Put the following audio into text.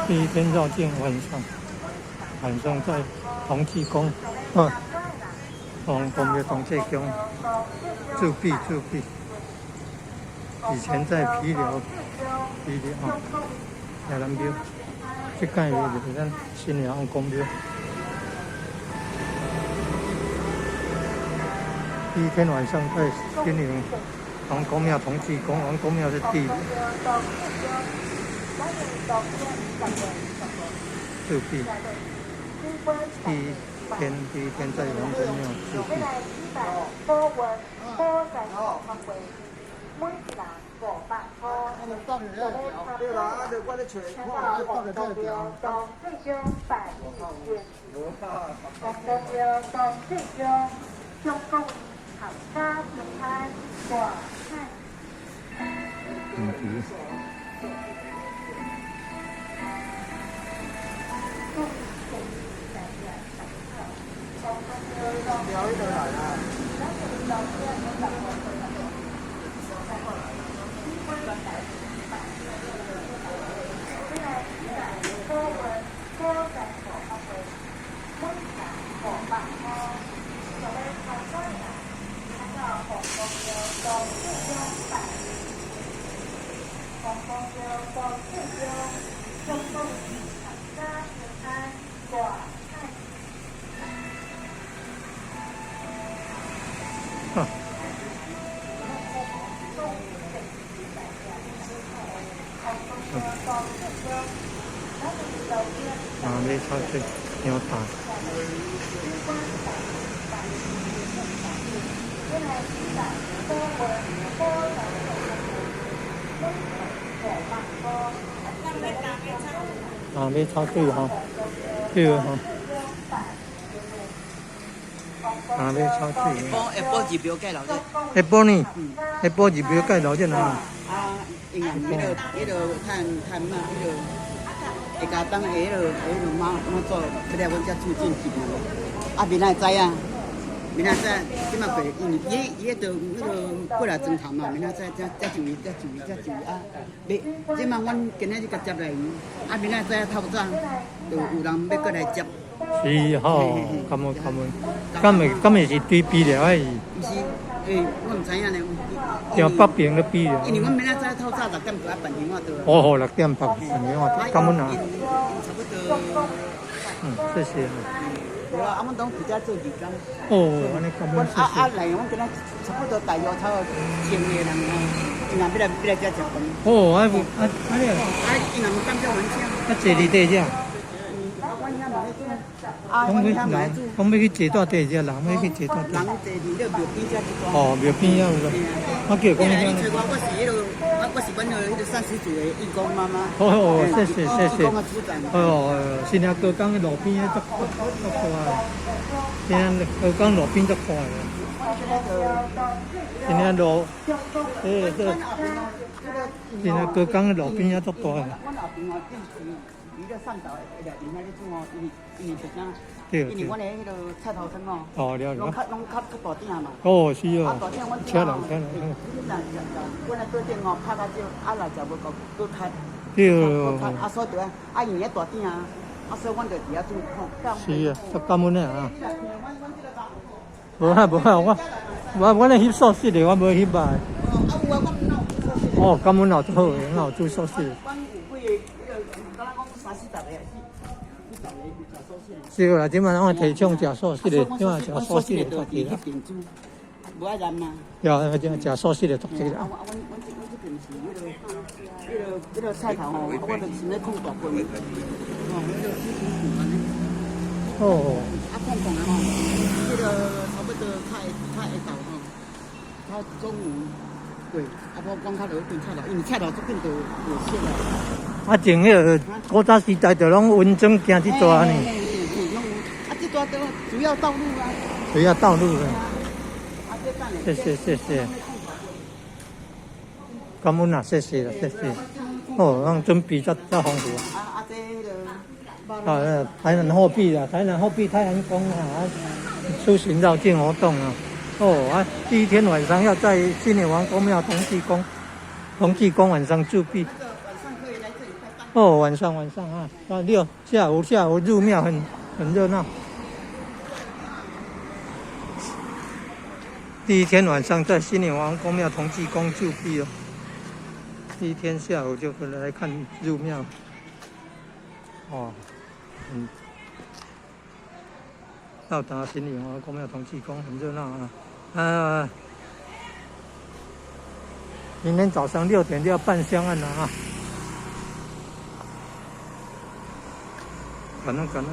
第一天绕境晚上在同济宫，公庙同济宫自闭。以前在皮寮亚兰庙，这间就是咱新娘王公庙。第一天晚上在新娘王公庙同济宫，王公庙是第一自闭。第一天在王公庙自闭。对啦，啊，就我咧找看，放在这条。聊一个来啦。没超市鸟打。没超市哈，对哈。没超市。下晡二标盖楼的。下晡呢？下晡二标盖楼的哪？因为迄个探嘛，迄个下家当下个马做，这个阮才促进去嘛。明仔知啊，明仔知即马过，因为伊迄个过来装头嘛，明仔知才就伊啊。即马阮今仔日甲接来，明仔知透早就有人要过来接。是吼，感恩，敢会是对比了哎？毋是，我毋知影呢。从北边咧比了。因为我明仔早透早6点就要办电话到。6点办电话，感恩啊。差不多。谢谢。对啊，阮当负责做义工。安尼感恩，谢谢。来，阮今仔差不多大约超1000个人哦，因为要来遮食饭。因为感谢阮请。坐伫地遮。讲要去坐到地遮，人要去坐到地。人坐伫了庙边遮一段。庙边遐有个。我叫讲你找我是迄个，我是阮迄个30岁的义工妈妈。谢谢。义工的组长。新娘高岗的路边足大个，新娘高岗路边足大个。新娘路，新娘高岗的路边也足大个。伊个上岛会来因遐咧做哦，因为特啥？因为阮的迄个菜头村哦，拢较大鼎嘛。是哦。大鼎阮请人。阮的桌顶哦拍较少，来食无够，搁开。对。所以因为大鼎所以阮就伫遐做。是啊，足感恩啊。无啊，我咧翕素食的，我无翕吧。感恩老好，很好做素食。是啦，即摆拢会提倡食素食的，即摆食素食的多啲啦。无爱染嘛。食素食的多啲啦。迄个菜头吼，我就先咧控大盆，迄个控控吼，迄个差不多较下昼吼，到中午，对，无讲较落去炖菜头，因为菜头这边就有限啦。前迄个古早时代就拢温泉行这段呢。这段都主要道路啊。主要道路啊。谢谢。感恩啊，谢谢。让准备再丰富。台南货币太阳宫啊，出行绕境活动啊。第一天晚上要在新娘王公庙同济宫晚上自闭。晚上可以来这里开饭哦，晚上啊，下午入庙很热闹。第一天晚上在新宁王公庙同济宫就地了，第一天下午就来看入庙。哦，到达新宁王公庙同济宫很热闹啊！明天早上6点就要办香案了啊！可能。